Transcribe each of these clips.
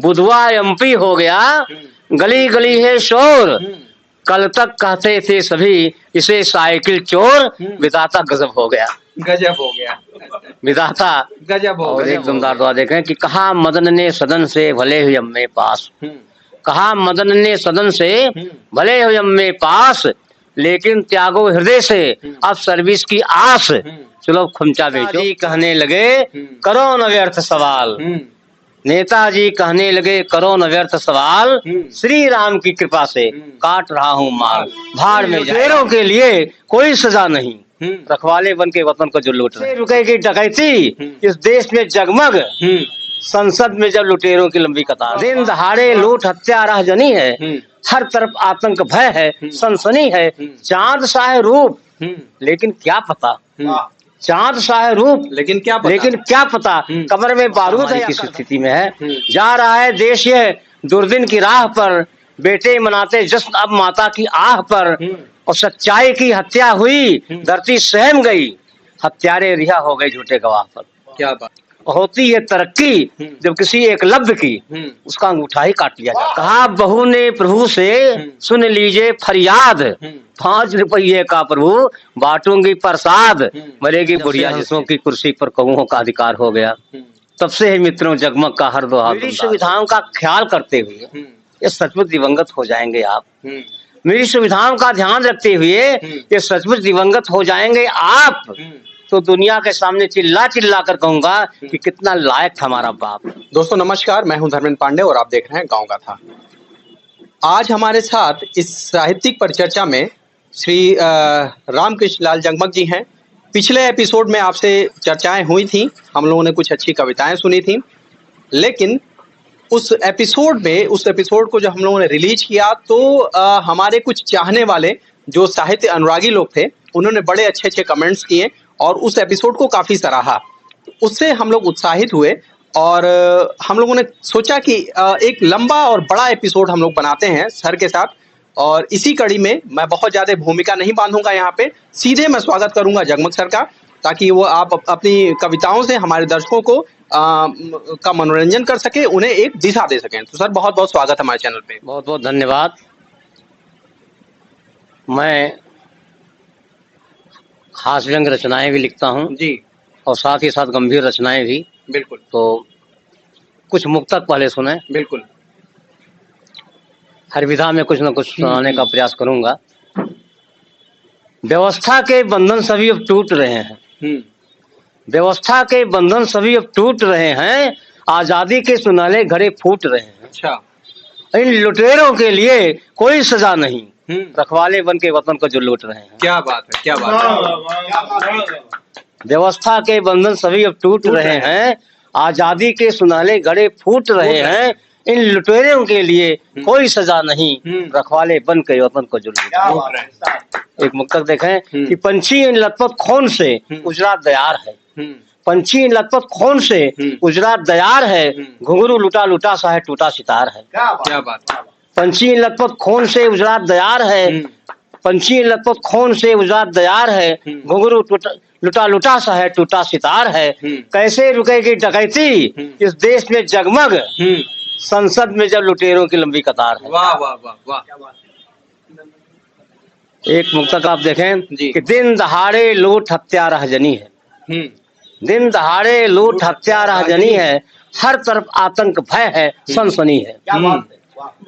Budhwa MP हो गया, गली गली है शोर। कल तक कहते थे सभी इसे साइकिल चोर, विधाता गजब हो गया। गजब हो गया, विधाता गजब हो और गया। एक दमदार दुआ देखें कि कहा मदन ने सदन से भले हुए अम्मे पास, कहा मदन ने सदन से भले हुए अम्मे पास, लेकिन त्यागो हृदय से अब सर्विस की आस। चलो खुमचा बेचो। कहने लगे करो न व्यर्थ सवाल, नेताजी कहने लगे करो न व्यर्थ सवाल, श्री राम की कृपा से काट रहा हूँ माल। भाड़ में लुटेरों के लिए कोई सजा नहीं, रखवाले बन के वतन को जो लूट रहे। रुकेगी डकैती इस देश में जगमग, संसद में जब लुटेरों की लंबी कतार। दिन दहाड़े लूट हत्या राहजनी है, हर तरफ आतंक भय है, सनसनी है। चांद सा है रूप लेकिन क्या पता, चांद सा है रूप लेकिन क्या पता कमर में बारूद है। किस स्थिति में है जा रहा है देश ये दुर्दिन की राह पर, बेटे मनाते जश्न अब माता की आह पर। और सच्चाई की हत्या हुई, धरती सहम गई, हत्यारे रिहा हो गए झूठे गवाह पर। क्या बात। होती है तरक्की जब किसी एकलव्य की उसका अंगूठा ही काट लिया जाए। कहा बहू ने प्रभु से सुन लीजिए फरियाद, 5 रुपये का प्रभु बांटूंगी प्रसाद। मरेगी बुढ़िया जिसों की कुर्सी पर कौओं का अधिकार हो गया। तब से है मित्रों जगमग का हर दोहा। मेरी सुविधाओं का ख्याल करते हुए ये सचमुच दिवंगत हो जाएंगे आप। मेरी सुविधाओं का ध्यान रखते हुए ये सचमुच दिवंगत हो जाएंगे आप। तो दुनिया के सामने चिल्ला चिल्ला कर कहूंगा कि कितना लायक था हमारा बाप। दोस्तों नमस्कार, मैं हूं धर्मेंद्र पांडे और आप देख रहे हैं गांव गाथा। आज हमारे साथ इस साहित्यिक परिचर्चा में श्री रामकृष्ण लाल जगमग जी हैं। पिछले एपिसोड में आपसे चर्चाएं हुई थी, हम लोगों ने कुछ अच्छी कविताएं सुनी थी, लेकिन उस एपिसोड को जब हम लोगों ने रिलीज किया तो हमारे कुछ चाहने वाले जो साहित्य अनुरागी लोग थे उन्होंने बड़े अच्छे अच्छे कमेंट्स किए और उस एपिसोड को काफी सराहा। उससे हम लोग उत्साहित हुए और हम लोगों ने सोचा कि एक लंबा और बड़ा एपिसोड हम लोग बनाते हैं सर के साथ। और इसी कड़ी में मैं बहुत ज्यादा भूमिका नहीं बांधूंगा, यहाँ पे सीधे मैं स्वागत करूंगा जगमग सर का, ताकि वो आप अपनी कविताओं से हमारे दर्शकों को का मनोरंजन कर सके, उन्हें एक दिशा दे सकें। तो सर बहुत बहुत स्वागत हमारे चैनल पे। बहुत बहुत धन्यवाद। मैं हास व्यंग रचनाएं भी लिखता हूँ जी, और साथ ही साथ गंभीर रचनाएं भी। बिल्कुल। तो कुछ मुक्तक पहले सुने। बिल्कुल। हर विधा में कुछ न कुछ सुनाने का प्रयास करूंगा। व्यवस्था के बंधन सभी अब टूट रहे हैं, व्यवस्था के बंधन सभी अब टूट रहे हैं, आजादी के सुनहरे घड़े फूट रहे हैं। अच्छा। इन लुटेरों के लिए कोई सजा नहीं, रखवाले बन के वतन को जो लूट रहे हैं। क्या बात है, क्या बात है। व्यवस्था के बंधन सभी अब टूट रहे हैं, आजादी के सुनहरे घड़े फूट रहे हैं, इन लुटेरों के लिए कोई सजा नहीं, रखवाले बन के वतन को जो लूट रहे हैं। एक मुक्तक देखें कि पंछी इन लथपथ खून से उजरा दयार है, पंछी इन लथपथ खून से उजरा दयार है, घुंघरू लुटा लुटा सा है टूटा सितार है। क्या बात। पंछी इन लथपथ खून से उजरा दयार है, पंछी इन लथपथ खून से उजरा दयार है, घुंघरू लुटा लुटा सा है टूटा सितार है। कैसे रुकेगी डकैती इस देश में जगमग, संसद में जब लुटेरों की लंबी कतार है। वाह वाह वाह वाह। एक मुक्तक आप देखें कि दिन दहाड़े लूट हत्या राहजनी है, दिन दहाड़े लूट हत्या राहजनी है, हर तरफ आतंक भय है, सनसनी है।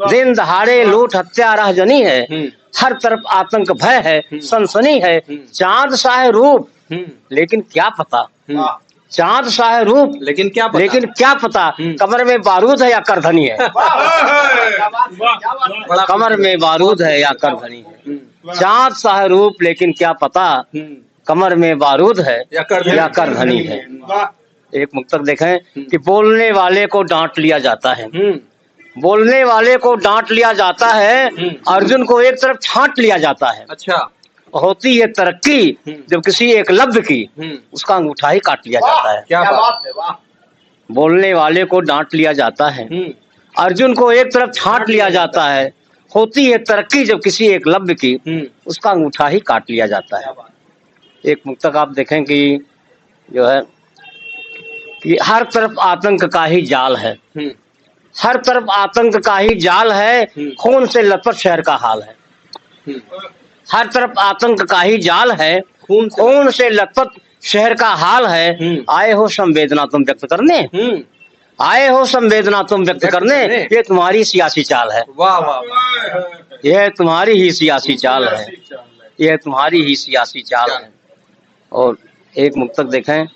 दिन दहाड़े लूट हत्या राहजनी है, हर तरफ आतंक भय है, सनसनी है। चांद सा है रूप लेकिन क्या पता, चांद सा है रूप लेकिन क्या पता कमर में बारूद है या करधनी है। कमर में बारूद है या करधनी है। चांद सा है रूप लेकिन क्या पता कमर में बारूद है या करधनी है। एक मुक्तक देखें कि बोलने वाले को डांट लिया जाता है, बोलने वाले को डांट लिया जाता है, अर्जुन को एक तरफ छांट लिया जाता है। अच्छा। होती है तरक्की जब किसी एकलव्य की उसका अंगूठा ही काट लिया जाता है। क्या बात है। वाह। बोलने वाले को डांट लिया जाता है, अर्जुन को एक तरफ छांट लिया जाता है। होती है तरक्की जब किसी एकलव्य की उसका अंगूठा ही काट लिया जाता है। एक मुक्तक आप देखें कि जो है कि हर तरफ आतंक का ही जाल है, हर तरफ आतंक का ही जाल है, खून से लथपथ शहर का हाल है। हर तरफ आतंक का ही जाल है, खून से लथपथ शहर का हाल है। आए हो संवेदना तुम व्यक्त करने, आए हो संवेदना तुम व्यक्त करने, ये तुम्हारी सियासी चाल है। वाह वाह, यह तुम्हारी ही सियासी चाल है, यह तुम्हारी ही सियासी चाल है। और एक मुक्तक देखें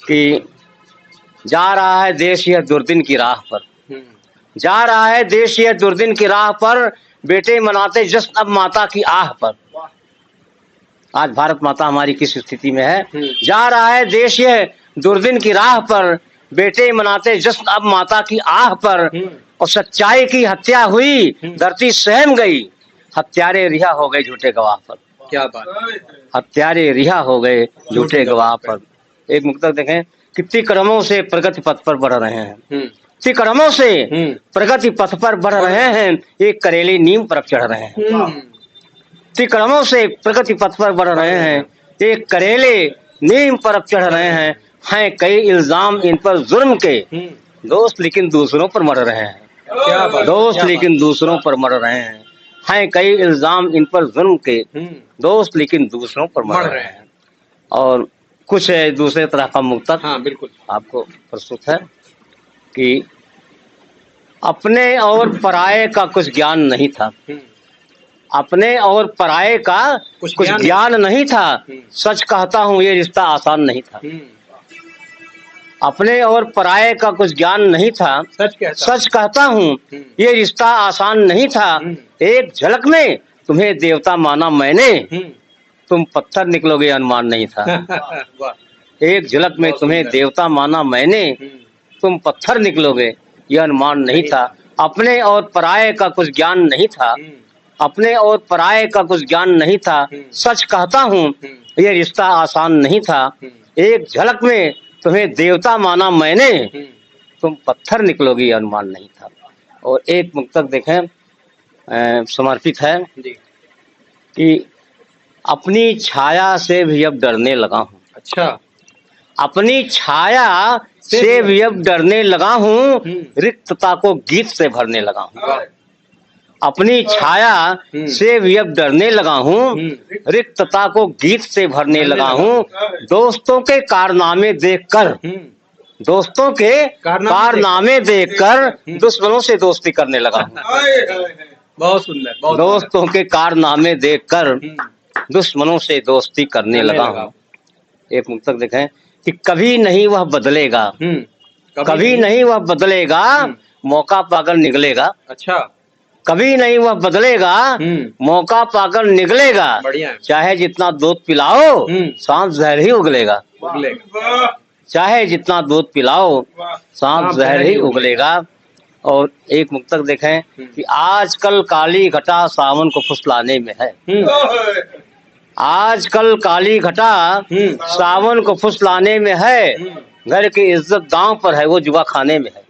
कि जा रहा है देश यह दुर्दिन की राह पर, जा रहा है देश यह दुर्दिन की राह पर, बेटे मनाते जश्न अब माता की आह पर। आज भारत माता हमारी किस स्थिति में है। जा रहा है देश यह दुर्दिन की राह पर, बेटे मनाते जश्न अब माता की आह पर। और सच्चाई की हत्या हुई, धरती सहम गई, हत्यारे रिहा हो गए झूठे गवाह पर। क्या बात, हत्यारे रिहा हो गए झूठे गवाह पर। एक मुक्तक देखें, कितनी कदमों से प्रगति पथ पर बढ़ रहे हैं, कितनी कदमों से प्रगति पथ पर बढ़ रहे हैं, एक करेली नीम पर चढ़ रहे हैं। कितनी कदमों से प्रगति पथ पर बढ़ रहे हैं, एक करेले नीम पर चढ़ रहे हैं कई इल्जाम इन पर जुर्म के, दोस्त लेकिन दूसरों पर मर रहे हैं। क्या बात, दोस्त लेकिन दूसरों पर मर रहे हैं कई इल्जाम इन पर जुर्म के, दोस्त लेकिन दूसरों पर मर रहे हैं। और कुछ दूसरे तरह का मुक्तक हाँ बिल्कुल आपको प्रस्तुत है कि अपने और पराये का कुछ ज्ञान नहीं था, अपने और पराये का कुछ ज्ञान नहीं था, सच कहता हूँ ये रिश्ता आसान नहीं था। अपने और पराये का कुछ ज्ञान नहीं था, सच कहता हूँ ये रिश्ता आसान नहीं था। एक झलक में तुम्हें देवता माना मैंने, तुम पत्थर निकलोगे अनुमान नहीं था। एक झलक में तुम्हें देवता माना मैंने, तुम पत्थर निकलोगे ये अनुमान नहीं था। अपने और पराये का कुछ ज्ञान नहीं था, अपने और पराये का कुछ ज्ञान नहीं था, सच कहता हूँ ये रिश्ता आसान नहीं था। एक झलक में तुम्हें देवता माना मैंने, तुम पत्थर निकलोगी ये अनुमान नहीं था। और एक मुक्तक देखें समर्पित है कि अपनी छाया से भी अब डरने लगा हूँ। अच्छा, अपनी छाया से भी अब डरने लगा हूँ, रिक्तता को गीत से भरने लगा हूँ। अपनी छाया से भी अब डरने लगा हूँ, रिक्तता को गीत से भरने लगा हूँ। दोस्तों के कारनामे देखकर, दोस्तों के कारनामे देखकर दुश्मनों से दोस्ती करने लगा हूँ। बहुत सुंदर। दोस्तों के कारनामे देखकर दुश्मनों से दोस्ती करने लगा हूँ। एक मुक्तक देखें कि कभी नहीं वह बदलेगा, कभी नहीं वह बदलेगा, मौका पाकर निकलेगा। अच्छा, कभी नहीं वह बदलेगा, मौका पाकर निकलेगा। चाहे जितना दूध पिलाओ सांप जहर ही उगलेगा। चाहे जितना दूध पिलाओ सांप जहर ही उगलेगा। और एक मुक्तक देखें कि आजकल काली घटा सावन को फुसलाने में है, आजकल काली घटा सावन को फुसलाने में है, घर की इज्जत दांव पर है वो जुआ खाने में है।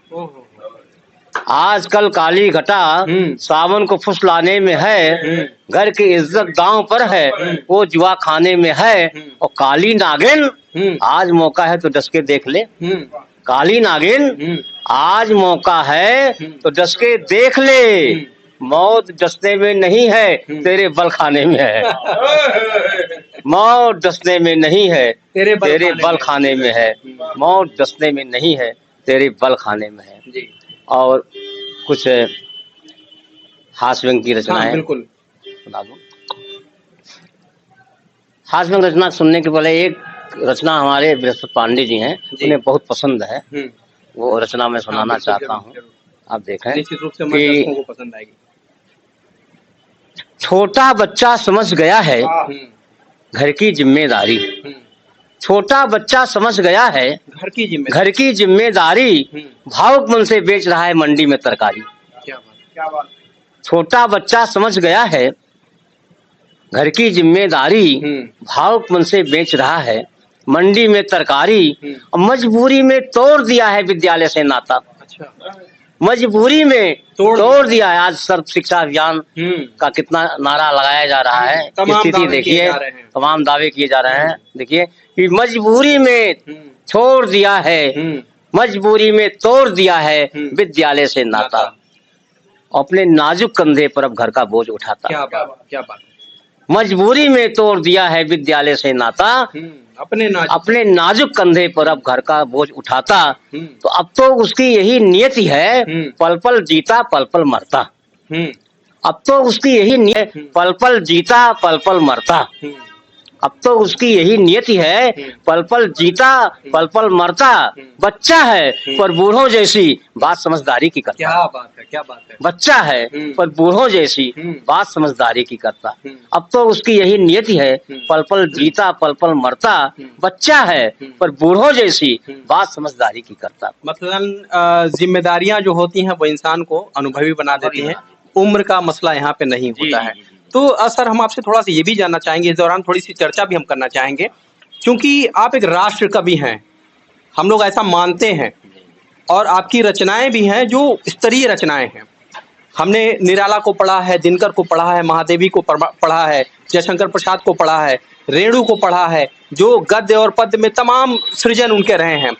आजकल काली घटा सावन को फुसलाने में है, घर की इज्जत दांव पर है वो जुआ खाने में है। और काली नागिन आज मौका है तो डस के देख ले, काली नागिन आज मौका है तो डस के देख ले, मौत डसने में नहीं है तेरे बल खाने में है। मौत डसने में नहीं है तेरे बल खाने में है, मौत डसने में नहीं है तेरे बल खाने में है। और कुछ हास्य व्यंग की रचना है, बिल्कुल सुना दो। हास्य व्यंग रचना सुनने के पहले एक रचना हमारे बृहस्पति पांडे जी हैं, उन्हें बहुत पसंद है, वो रचना मैं सुनाना चाहता हूँ। आप देखें निश्चित रूप से कि को पसंद आएगी। छोटा बच्चा समझ गया है घर की जिम्मेदारी, छोटा बच्चा समझ गया है घर की जिम्मेदारी, भावुक मन से बेच रहा है मंडी में तरकारी। क्या बात। छोटा बच्चा समझ गया है घर की जिम्मेदारी, भावुक मन से बेच रहा है मंडी में तरकारी। मजबूरी में तोड़ दिया है विद्यालय से नाता, मजबूरी में तोड़ दिया है। आज सर्व शिक्षा अभियान का कितना नारा लगाया जा रहा है, स्थिति देखिए, तमाम दावे किए जा रहे हैं। देखिए कि मजबूरी में छोड़ दिया है मजबूरी में तोड़ दिया है विद्यालय से नाता, अपने नाजुक कंधे पर अब घर का बोझ उठाता। क्या बात, क्या बात। मजबूरी में तोड़ दिया है विद्यालय से नाता, अपने नाजुक कंधे पर अब घर का बोझ उठाता। तो अब तो उसकी यही नियति है, पल पल जीता पल पल मरता। अब तो उसकी यही नियत, पल पल जीता पल पल मरता। अब तो उसकी यही नियति है, पल पल जीता पल पल मरता। बच्चा है पर बूढ़ों जैसी बात समझदारी की करता। क्या बात है, क्या बात है। बच्चा है पर बूढ़ों जैसी बात समझदारी की करता। अब तो उसकी यही नियति है, पल पल जीता पल पल मरता। बच्चा है पर बूढ़ों जैसी बात समझदारी की करता। मतलब जिम्मेदारियां जो होती हैं वो इंसान को अनुभवी बना देती हैं, उम्र का मसला यहाँ पे नहीं होता है। तो सर हम आपसे थोड़ा सा ये भी जानना चाहेंगे, इस दौरान थोड़ी सी चर्चा भी हम करना चाहेंगे, क्योंकि आप एक राष्ट्र कवि हैं, हम लोग ऐसा मानते हैं, और आपकी रचनाएं भी हैं जो स्तरीय रचनाएं हैं। हमने निराला को पढ़ा है, दिनकर को पढ़ा है, महादेवी को पढ़ा है, जयशंकर प्रसाद को पढ़ा है, रेणु को पढ़ा है, जो गद्य और पद्य में तमाम सृजन उनके रहे हैं,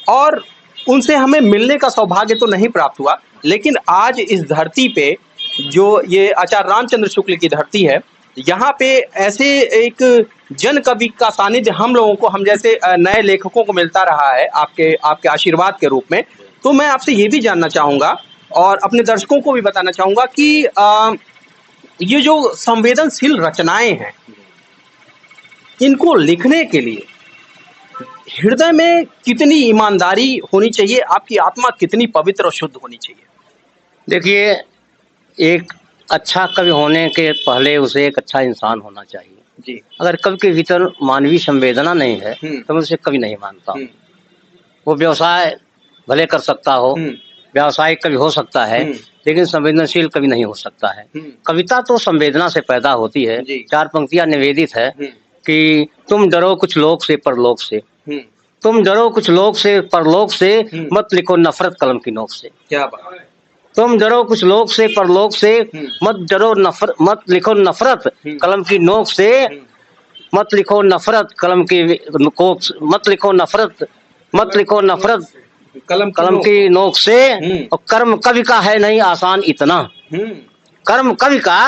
और उनसे हमें मिलने का सौभाग्य तो नहीं प्राप्त हुआ। लेकिन आज इस धरती पे जो ये आचार्य रामचंद्र शुक्ल की धरती है, यहाँ पे ऐसे एक जन कवि का सानिध्य हम लोगों को, हम जैसे नए लेखकों को मिलता रहा है आपके आशीर्वाद के रूप में। तो मैं आपसे ये भी जानना चाहूँगा और अपने दर्शकों को भी बताना चाहूँगा कि ये जो संवेदनशील रचनाएं हैं, इनको लिखने के लिए हृदय में कितनी ईमानदारी होनी चाहिए, आपकी आत्मा कितनी पवित्र और शुद्ध होनी चाहिए? देखिए, एक अच्छा कवि होने के पहले उसे एक अच्छा इंसान होना चाहिए जी। अगर कवि के भीतर मानवीय संवेदना नहीं है तो मैं उसे कवि नहीं मानता। वो व्यवसाय भले कर सकता हो, व्यावसायिक कवि हो सकता है, लेकिन संवेदनशील कवि नहीं हो सकता है। कविता तो संवेदना से पैदा होती है। 4 पंक्तियां निवेदित है कि तुम डरो कुछ लोग से परलोक से, तुम डरो कुछ लोग से परलोक से, मत लिखो नफरत कलम की नोक से। क्या बात है। तुम डरो कुछ लोग से परलोक से, मत डरो नफरत, मत लिखो नफरत कलम की नोक से, मत लिखो नफरत कलम की कोक, मत लिखो नफरत, मत लिखो नफरत कलम की नोक से। और कर्म कवि का है नहीं आसान इतना, कर्म कवि का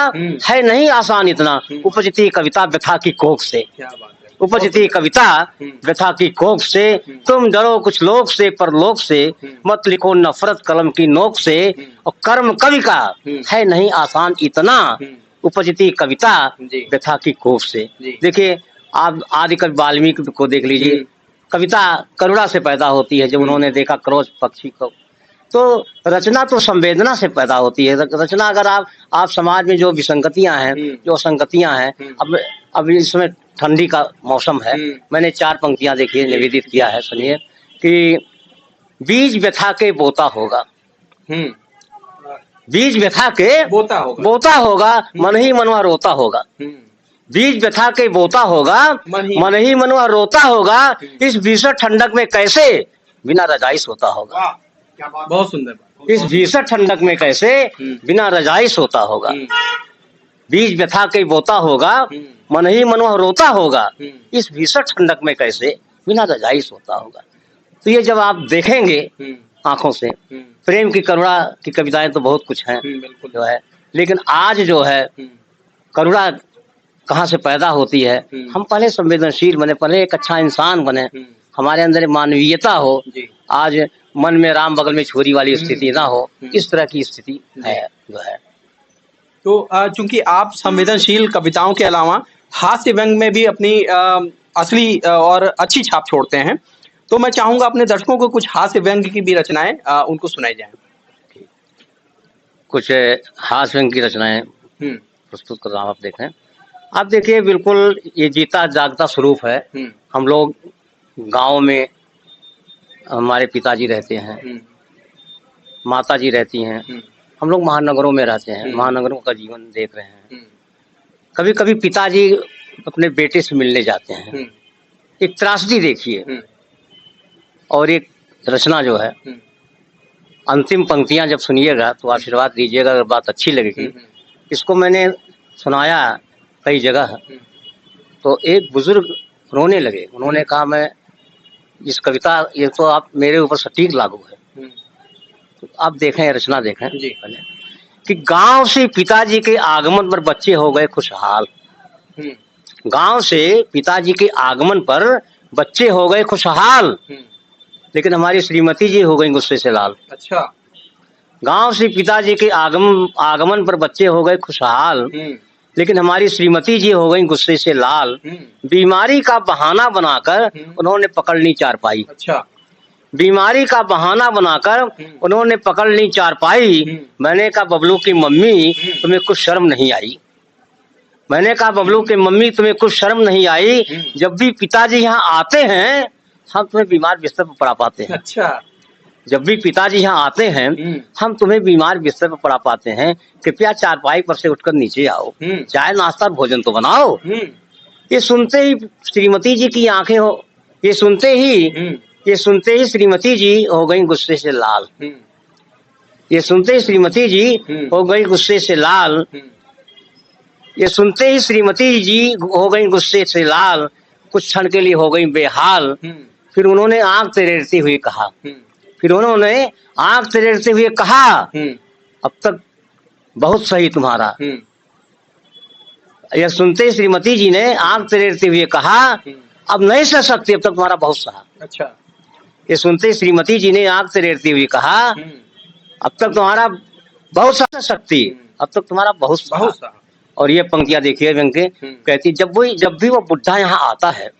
है नहीं आसान इतना, उपजती कविता व्यथा की कोख से। क्या बात है। उपजती कविता व्यथा की कोख से, तुम डरो कुछ लोग से परलोक से, मत लिखो नफरत कलम की नोक से। और कर्म कवि का है नहीं आसान इतना, उपजती कविता व्यथा की कोख से। देखिए, आप आदि कवि वाल्मीकि को देख लीजिए, कविता करुणा से पैदा होती है। जब उन्होंने देखा क्रोध पक्षी को, तो रचना तो संवेदना से पैदा होती है। रचना अगर आप समाज में जो विसंगतियां हैं, जो असंगतियां हैं, अब इसमें ठंडी का मौसम है, मैंने 4 पंक्तियां देखिए निवेदित किया है, सुनिए कि बीज व्यथा के बोता होगा, बीज व्यथा के बोता होगा, मन ही मनवा रोता होगा। बीज व्यथा के बोता होगा, मन ही मनवा रोता होगा, इस भीषण ठंडक में कैसे बिना रजाई सोता होगा। बहुत सुंदर। इस भीषण ठंडक में कैसे बिना रजाई सोता होगा। बीज व्यथा के बोता होगा, मन ही मनवा रोता होगा, इस भीषण ठंडक में कैसे बिना रजाई सोता होगा। तो ये जब आप देखेंगे आंखों से, प्रेम की करुणा की कविताएं तो बहुत कुछ हैं जो है, लेकिन आज जो है करुणा कहाँ से पैदा होती है। हम पहले संवेदनशील बने, पहले एक अच्छा इंसान बने, हमारे अंदर मानवीयता हो। आज मन में राम बगल में छुरी वाली स्थिति ना हो, इस तरह की स्थिति है जो है। तो चूंकि आप संवेदनशील कविताओं के अलावा हास्य व्यंग में भी अपनी असली और अच्छी छाप छोड़ते हैं, तो मैं चाहूंगा अपने दर्शकों को कुछ हास्य व्यंग की भी रचनाएं उनको सुनाई जाए। कुछ हास्य व्यंग की रचनाएं प्रस्तुत कर रहा हूँ, आप देखें। आप देखिए, बिल्कुल ये जीता जागता स्वरूप है। हम लोग गांव में, हमारे पिताजी रहते हैं, माताजी रहती हैं, हम लोग महानगरों में रहते हैं, महानगरों का जीवन देख रहे हैं। कभी कभी पिताजी अपने बेटे से मिलने जाते हैं। एक त्रासदी देखिए और एक रचना जो है, अंतिम पंक्तियां जब सुनिएगा तो आशीर्वाद दीजिएगा, अगर बात अच्छी लगेगी। इसको मैंने सुनाया कई जगह, तो एक बुजुर्ग रोने लगे। उन्होंने कहा, मैं इस कविता ये तो आप मेरे ऊपर सटीक लागू है। हम्म, तो आप देखें, रचना देखें जी। पहले कि गांव से पिताजी के आगमन पर बच्चे हो गए खुशहाल। हम्म, गांव से पिताजी के आगमन पर बच्चे हो गए खुशहाल, हम्म, लेकिन हमारी श्रीमती जी हो गई गुस्से से लाल। अच्छा। गांव से पिताजी के आगमन पर बच्चे हो गए खुशहाल, हम्म, लेकिन हमारी श्रीमती जी हो गई गुस्से से लाल। हम्म, बीमारी का बहाना बनाकर उन्होंने पकड़ ली चारपाई। अच्छा। बीमारी का बहाना बनाकर उन्होंने पकड़ ली चारपाई। मैंने कहा बबलू की मम्मी तुम्हें कुछ शर्म नहीं आई। मैंने कहा बबलू की मम्मी तुम्हें कुछ शर्म नहीं आई। जब भी पिताजी यहाँ आते हैं हम तुम्हें बीमार बिस्तर पर पड़ा पाते हैं। अच्छा। जब भी पिताजी यहाँ आते हैं हम तुम्हें बीमार बिस्तर पर पड़ा पाते हैं। कृपया चारपाई पर से उठकर नीचे आओ, चाय नाश्ता भोजन तो बनाओ। ये सुनते ही श्रीमती जी की आंखें हो ये सुनते ही श्रीमती जी हो गई गुस्से से लाल। ये सुनते ही श्रीमती जी हो गई गुस्से से लाल। ये सुनते ही श्रीमती जी हो गई गुस्से से लाल। कुछ क्षण के लिए हो गई बेहाल। फिर उन्होंने आंख तरेरते हुए कहा अब तक बहुत सही तुम्हारा। यह सुनते ही श्रीमती जी ने आंख तरेरते हुए कहा अब नहीं सह सकती, अब तक तुम्हारा बहुत सहा। अच्छा। ये सुनते ही श्रीमती जी ने आंख तरेरते हुए कहा अब तक तुम्हारा बहुत सह सकती, अब तक तुम्हारा बहुत सहा। और ये पंक्तियां देखिए व्यंग्य कहती जब भी वो बुढ़ा यहाँ आता है,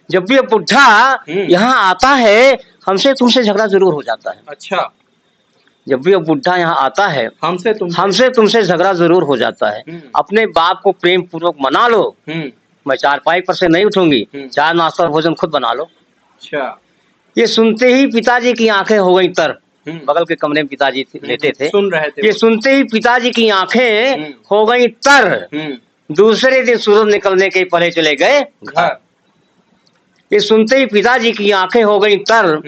जब भी वो बुढ़ा यहाँ आता है हमसे तुमसे झगड़ा जरूर हो जाता है। अच्छा। जब भी वो बुढ़ा यहाँ आता है हमसे तुमसे झगड़ा जरूर हो जाता है। अपने बाप को प्रेम पूर्वक मना लो, मैं चारपाई पर से नहीं उठूंगी, चाय नाश्ता और भोजन खुद बना लो। अच्छा। ये सुनते ही पिताजी की आंखें हो गई तर। बगल के कमरे में पिताजी लेटे थे, सुन रहे थे। ये सुनते ही पिताजी की आंखें हो गई तर। दूसरे दिन सूरज निकलने के पहले चले गए घर। ये सुनते ही पिताजी की आंखें हो गई तर।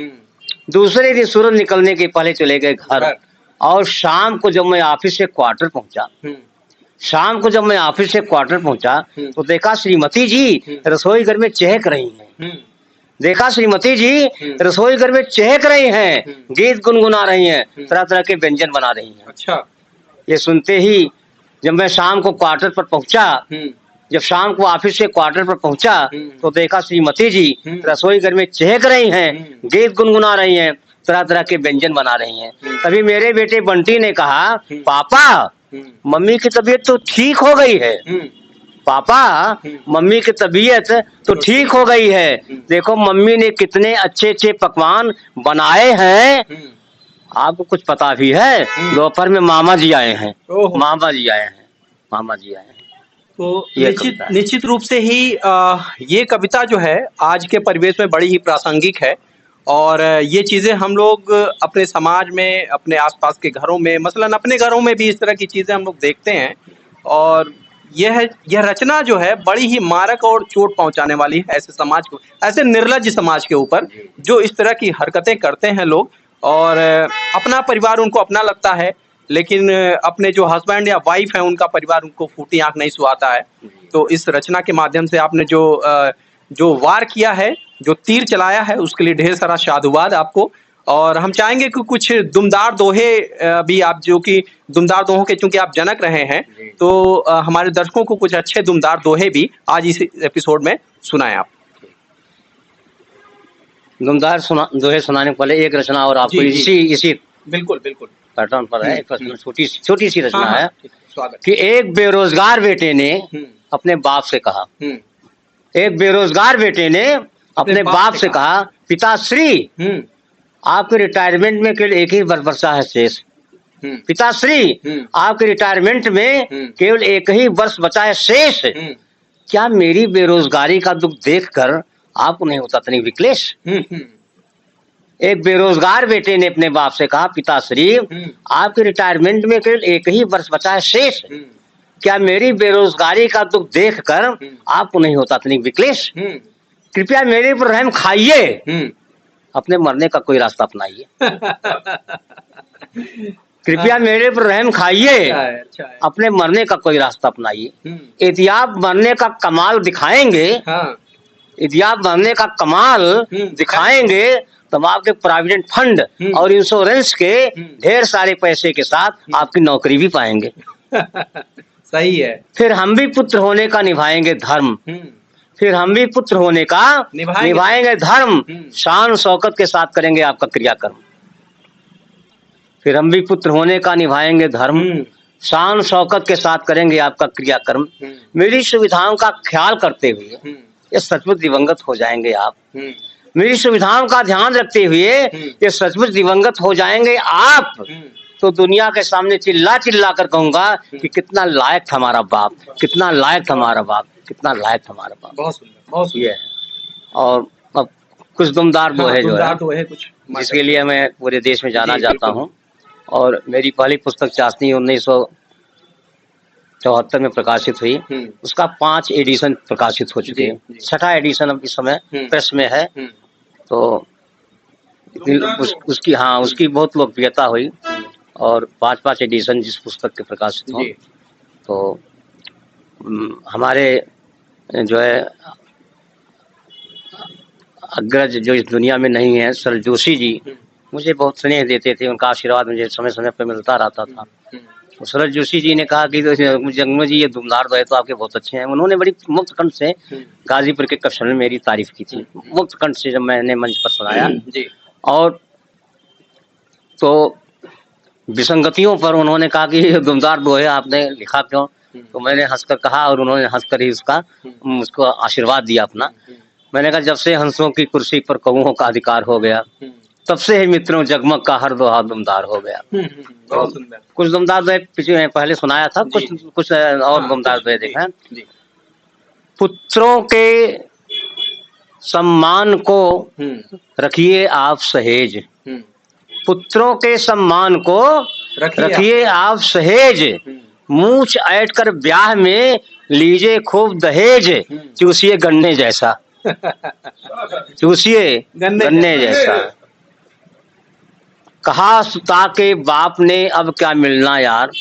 दूसरे दिन सूरज निकलने के पहले चले गए घर। और शाम को जब मैं ऑफिस से क्वार्टर पहुंचा तो देखा श्रीमती जी रसोई घर में चहक रही हैं। गीत गुनगुना रही हैं, तरह तरह के व्यंजन बना रही हैं। अच्छा। ये सुनते ही जब मैं शाम को क्वार्टर पर पहुंचा जब शाम को ऑफिस से क्वार्टर पर पहुंचा तो देखा श्रीमती जी रसोई घर में चहक रही हैं, गीत गुनगुना रही हैं, तरह तरह के व्यंजन बना रही हैं। तभी मेरे बेटे बंटी ने कहा पापा मम्मी की तबीयत तो ठीक हो गई है। पापा मम्मी की तबीयत तो ठीक हो गई है। देखो मम्मी ने कितने अच्छे अच्छे पकवान बनाए हैं। आपको कुछ पता भी है दोपहर में मामा जी आए हैं। तो निश्चित रूप से ही ये कविता जो है आज के परिवेश में बड़ी ही प्रासंगिक है। और ये चीज़ें हम लोग अपने समाज में, अपने आसपास के घरों में, मसलन अपने घरों में भी इस तरह की चीज़ें हम लोग देखते हैं। और यह रचना जो है बड़ी ही मारक और चोट पहुंचाने वाली है ऐसे समाज को, ऐसे निर्लज्ज समाज के ऊपर जो इस तरह की हरकतें करते हैं लोग। और अपना परिवार उनको अपना लगता है, लेकिन अपने जो हस्बैंड या वाइफ है उनका परिवार उनको फूटी आंख नहीं सुहाता है। तो इस रचना के माध्यम से आपने जो वार किया है, जो तीर चलाया है, उसके लिए ढेर सारा साधुवाद आपको। और हम चाहेंगे कि कुछ दुमदार दोहे भी आप, जो कि दुमदार दोहों के चूंकि आप जनक रहे हैं, तो हमारे दर्शकों को कुछ अच्छे दुमदार दोहे भी आज इस एपिसोड में सुनाएं आप। दुमदार दोहे सुनाने के पहले एक रचना और आपको इसी बिल्कुल पैटर्न पर है। छोटी सी रचना है स्वागत। कि एक बेरोजगार बेटे ने अपने बाप से कहा, पिताश्री आपके रिटायरमेंट में केवल एक ही वर्ष है शेष। पिताश्री आपके रिटायरमेंट में केवल एक ही वर्ष बचा है शेष। क्या मेरी बेरोजगारी का दुख देखकर आपको नहीं होता तनिक विक्लेश। एक बेरोजगार बेटे ने अपने बाप से कहा पिताश्री आपके रिटायरमेंट में केवल एक ही वर्ष बचा है शेष। क्या मेरी बेरोजगारी का दुख देखकर आपको नहीं होता तनिक विक्लेश। कृपया मेरे पर रहम खाइए, अपने मरने का कोई रास्ता अपनाइए। कृपया मेरे पर रहम खाइए, अपने मरने का कोई रास्ता अपनाइए। यदि आप मरने का कमाल दिखाएंगे यदि आप बनने का कमाल दिखाएंगे तो हम आपके प्रोविडेंट फंड और इंश्योरेंस के ढेर सारे पैसे के साथ आपकी नौकरी भी पाएंगे। सही है। फिर हम भी पुत्र होने का निभाएंगे धर्म, फिर हम भी पुत्र होने का निभाएंगे धर्म, शान शौकत के साथ करेंगे आपका क्रियाकर्म। फिर हम भी पुत्र होने का निभाएंगे धर्म, शान शौकत के साथ करेंगे आपका क्रियाकर्म। मेरी सुविधाओं का ख्याल करते हुए ये सचमुच दिवंगत हो जाएंगे आप। मेरी सुविधाओं का ध्यान रखते हुए ये सचमुच दिवंगत हो जाएंगे आप। तो दुनिया के सामने चिल्ला चिल्ला कर कहूंगा कि कितना लायक था हमारा बाप, कितना लायक था हमारा बाप, कितना लायक था हमारा बाप। बहुत सुंदर, बहुत सुंदर। ये है। और अब कुछ दुमदार दोहे जो है कुछ जिसके लिए मैं पूरे देश में जाना चाहता हूँ। और मेरी पहली पुस्तक चाशनी 1974 में प्रकाशित हुई, उसका 5 एडिशन प्रकाशित हो चुके हैं। 6ठा एडिशन अब इस समय प्रेस में है। तो उसकी बहुत लोकप्रियता हुई और 5 एडिशन जिस पुस्तक के प्रकाशित हो। तो हमारे जो है अग्रज जो इस दुनिया में नहीं है, सर जोशी जी मुझे बहुत स्नेह देते थे, उनका आशीर्वाद मुझे समय समय पर मिलता रहता था। तो शरद जोशी जी ने कहा कि जंगम जी ये दुमदार दोहे तो आपके बहुत अच्छे हैं। उन्होंने बड़ी मुक्त कंठ से गाजीपुर के कक्षण में मेरी तारीफ की थी, मुक्त कंठ से जब मैंने मंच पर सुनाया। और तो विसंगतियों पर उन्होंने कहा कि ये दुमदार दोहे आपने लिखा क्यों? तो मैंने हंसकर कहा और उन्होंने हंसकर ही उसको आशीर्वाद दिया अपना। मैंने कहा जब से हंसों की कुर्सी पर कौओं का अधिकार हो गया, तब से ही मित्रों जगमग का हर दोहा दुमदार हो गया। बहुत सुंदर। कुछ दुमदार दोहे पहले सुनाया था, कुछ और दुमदार दोहे देखा। पुत्रों के सम्मान को रखिए आप सहेज, पुत्रों के सम्मान को रखिए आप सहेज, मूछ ऐंठ कर ब्याह में लीजिए खूब दहेज, चूसिए गन्ने जैसा, चूसिए गन्ने जैसा। कहा सुता के बाप ने अब क्या मिलना यार,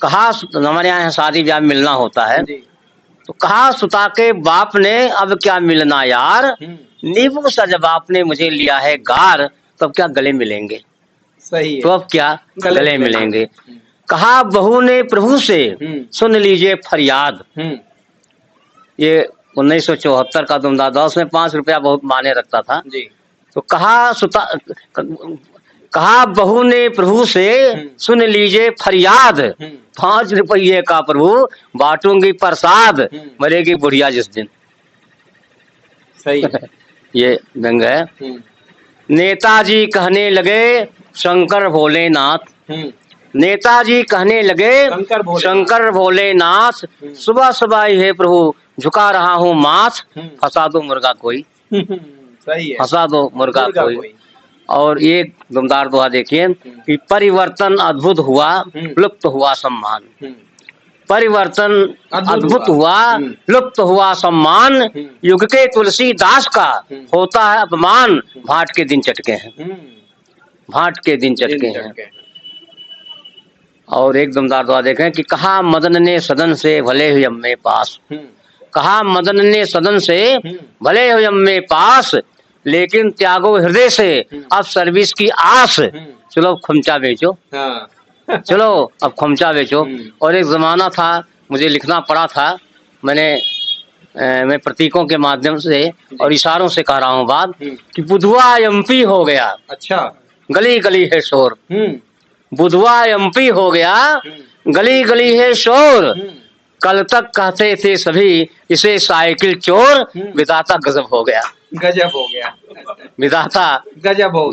कहा हमारे यहाँ शादी ब्याह मिलना होता है। तो कहा सुता के बाप ने अब क्या मिलना यार, नींबू सा जब आपने मुझे लिया है गार, तब क्या गले मिलेंगे। सही है। तो अब क्या गले मिलेंगे। कहा बहू ने प्रभु से सुन लीजिए फरियाद, ये 1974 का दुमदार दोहा, उसमें 5 रुपया बहुत मायने रखता था। तो कहा बहू ने प्रभु से सुन लीजिए फरियाद, 5 रुपये का प्रभु बांटूंगी प्रसाद, मरेगी बुढ़िया जिस दिन। सही ये व्यंग है। नेताजी कहने लगे शंकर भोलेनाथ, नेताजी कहने लगे शंकर भोलेनाथ, सुबह सुबह हे प्रभु झुका रहा हूँ माथ, फंसा दो मुर्गा कोई, सही है, फंसा दो मुर्गा कोई। और ये दुमदार दोहा देखिए कि परिवर्तन अद्भुत हुआ, लुप्त हुआ सम्मान, परिवर्तन अद्भुत हुआ, लुप्त हुआ सम्मान, युग के तुलसीदास का होता है अपमान, भाट के दिन चटके हैं, भाट के दिन चटके हैं। और एक दुमदार दोहा देखें कि कहा मदन ने सदन से भले हुए अम्मे पास, कहा मदन ने सदन से भले हुए अम्मे पास, लेकिन त्यागो हृदय से अब सर्विस की आस, चलो खुमचा बेचो, चलो अब खुमचा बेचो। और एक जमाना था मुझे लिखना पड़ा था, मैं प्रतीकों के माध्यम से और इशारों से कह रहा हूँ बात कि बुधवा एमपी हो गया, अच्छा गली गली है शोर, बुधवा एमपी हो गया, गली गली है शोर, कल तक कहते थे सभी इसे साइकिल चोर, विधाता गजब हो गया, गजब हो गया, विधाता गजब हो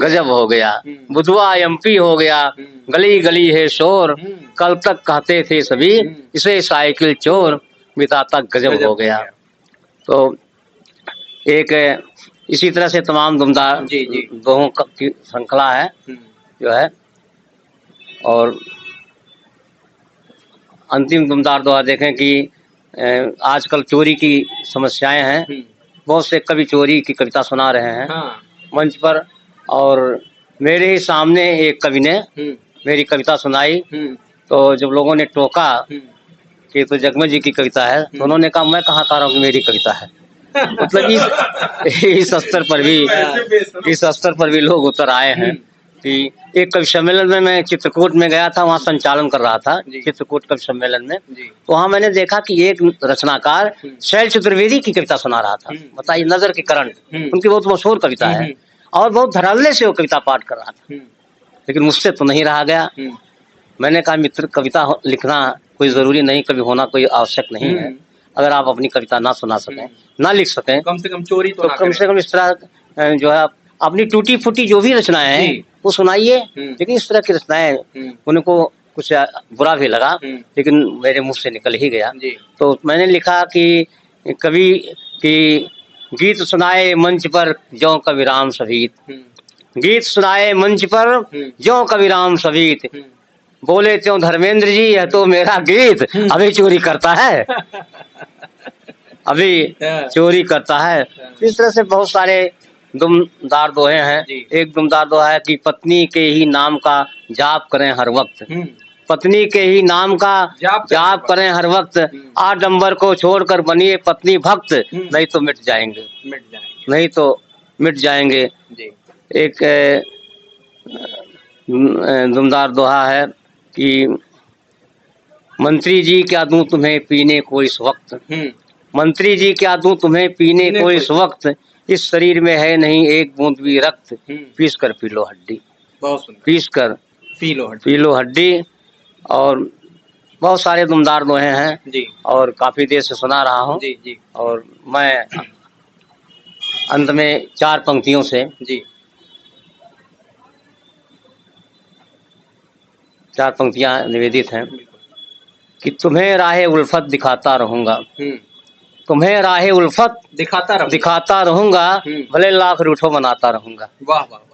गया। बुधवा एमपी हो गया, गली गली है शोर, कल तक कहते थे सभी इसे साइकिल चोर, विधाता गजब हो गया। तो एक इसी तरह से तमाम दुमदार दोहों की श्रृंखला है जो है। और अंतिम दुमदार दोहा देखें कि आजकल चोरी की समस्याएं हैं, बहुत से कवि चोरी की कविता सुना रहे हैं मंच पर। और मेरे ही सामने एक कवि ने मेरी कविता सुनाई, तो जब लोगों ने टोका कि तो जगमग जी की कविता है, तो उन्होंने कहा मैं कहाँ कह रहा हूँ कि मेरी कविता है, मतलब इस स्तर पर भी लोग उतर आए हैं कि एक कवि सम्मेलन में मैं चित्रकूट में गया था, वहाँ संचालन कर रहा था जी। चित्रकूट कवि सम्मेलन में। जी। तो वहाँ मैंने देखा कि एक रचनाकार शैल चतुर्वेदी की कविता सुना रहा था। बताइए, नजर की करंट, उनकी बहुत मशहूर कविता है और बहुत धड़ल्ले से वो कविता पाठ कर रहा था, लेकिन मुझसे तो नहीं रहा गया। मैंने कहा, मित्र, कविता लिखना कोई जरूरी नहीं, कवि होना कोई आवश्यक नहीं है। अगर आप अपनी कविता ना सुना सकें, ना लिख सकें, कम से कम चोरी तो ना कम से कम इस तरह जो है अपनी टूटी फूटी जो भी रचनाएं हैं वो सुनाइए। लेकिन इस तरह की रचनाएं, उनको कुछ बुरा भी लगा, लेकिन मेरे मुंह से निकल ही गया। तो मैंने लिखा कि कवि की गीत सुनाए मंच पर ज्यों कविराम सभीत, गीत सुनाए मंच पर ज्यों कविराम सभीत, बोले त्यों धर्मेंद्र जी यह तो मेरा गीत अभी चोरी करता है, अभी चोरी करता है। इस तरह से बहुत सारे दुमदार दोहे हैं। एक दुमदार दोहा है कि पत्नी के ही नाम का जाप करें हर वक्त, पत्नी के ही नाम का जाप करें हर वक्त, आडंबर को छोड़कर बनिए पत्नी भक्त, नहीं तो मिट जाएंगे, नहीं तो मिट जाएंगे। एक दुमदार दोहा है कि मंत्री जी क्या दूं तुम्हें पीने को इस वक्त, मंत्री जी क्या दूं तुम्हें पीने को इस वक्त, इस शरीर में है नहीं एक बूंद भी रक्त, पीस कर पी लो हड्डी, पीस कर पी लो हड्डी। और बहुत सारे दुमदार दोहे हैं जी, और काफी देर से सुना रहा हूँ जी जी। और मैं अंत में 4 पंक्तियों से जी, 4 पंक्तियां निवेदित हैं कि तुम्हें राहे उल्फत दिखाता रहूंगा, तुम्हें राहे उल्फत दिखाता रहूंगा, भले लाख रूठो मनाता रहूंगा। वाह वाह वाह।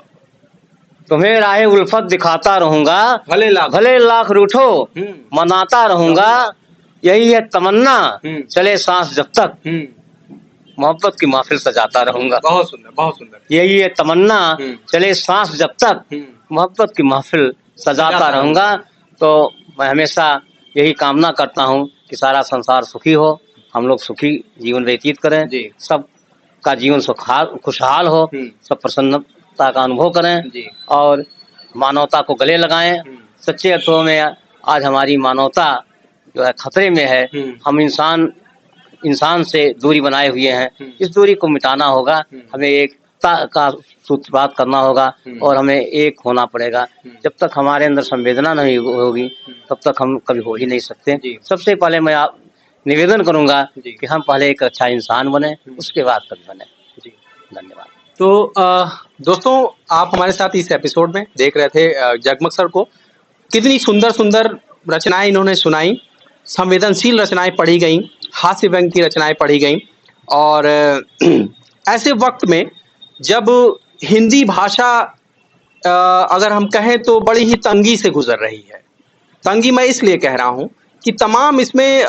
तुम्हें राहे उल्फत दिखाता रहूंगा, भले लाख रूठो मनाता रहूंगा, यही है तमन्ना चले सांस जब तक, मोहब्बत की महफिल सजाता रहूंगा। बहुत सुंदर, बहुत सुंदर। यही है तमन्ना चले सांस जब तक, मोहब्बत की महफिल सजाता रहूंगा। तो मैं हमेशा यही कामना करता हूँ कि सारा संसार सुखी हो, हम लोग सुखी जीवन व्यतीत करें, सब का जीवन खुशहाल हो, सब प्रसन्नता का अनुभव करें और मानवता को गले लगाएं। सच्चे अर्थों में आज हमारी मानवता जो है खतरे में है। हम इंसान से दूरी बनाए हुए हैं, इस दूरी को मिटाना होगा, हमें एकता का सूत्रपात करना होगा और हमें एक होना पड़ेगा। जब तक हमारे अंदर संवेदना नहीं होगी तब तक हम कभी हो ही नहीं सकते। सबसे पहले मैं आप निवेदन करूंगा कि हम पहले एक अच्छा इंसान बने, उसके बाद कभी बने। जी, धन्यवाद। तो दोस्तों, आप हमारे साथ इस एपिसोड में देख रहे थे जगमग सर को। कितनी सुंदर सुंदर रचनाएं इन्होंने सुनाई, संवेदनशील रचनाएं पढ़ी गई, हास्य व्यंग की रचनाएं पढ़ी गई। और ऐसे वक्त में जब हिंदी भाषा अगर हम कहें तो बड़ी ही तंगी से गुजर रही है। तंगी मैं इसलिए कह रहा हूं कि तमाम इसमें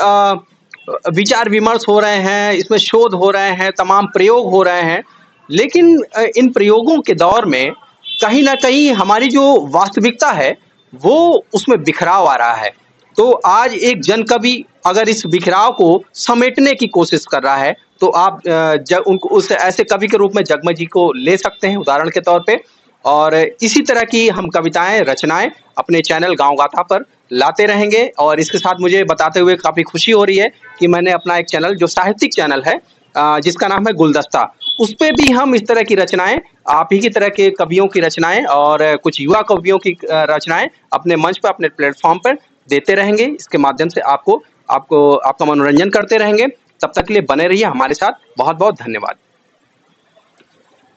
विचार विमर्श हो रहे हैं, इसमें शोध हो रहे हैं, तमाम प्रयोग हो रहे हैं, लेकिन इन प्रयोगों के दौर में कहीं ना कहीं हमारी जो वास्तविकता है वो उसमें बिखराव आ रहा है। तो आज एक जन कवि अगर इस बिखराव को समेटने की कोशिश कर रहा है तो आप उनको उस ऐसे कवि के रूप में जगमग जी को ले सकते हैं उदाहरण के तौर पे। और इसी तरह की हम कविताएं, रचनाएं अपने चैनल गांव गाथा पर लाते रहेंगे। और इसके साथ मुझे बताते हुए काफ़ी खुशी हो रही है कि मैंने अपना एक चैनल जो साहित्यिक चैनल है जिसका नाम है गुलदस्ता, उस पे भी हम इस तरह की रचनाएं, आप ही की तरह के कवियों की रचनाएं और कुछ युवा कवियों की रचनाएं अपने मंच पर, अपने प्लेटफॉर्म पर देते रहेंगे। इसके माध्यम से आपका मनोरंजन करते रहेंगे। तब तक के लिए बने रहिए हमारे साथ। बहुत बहुत धन्यवाद।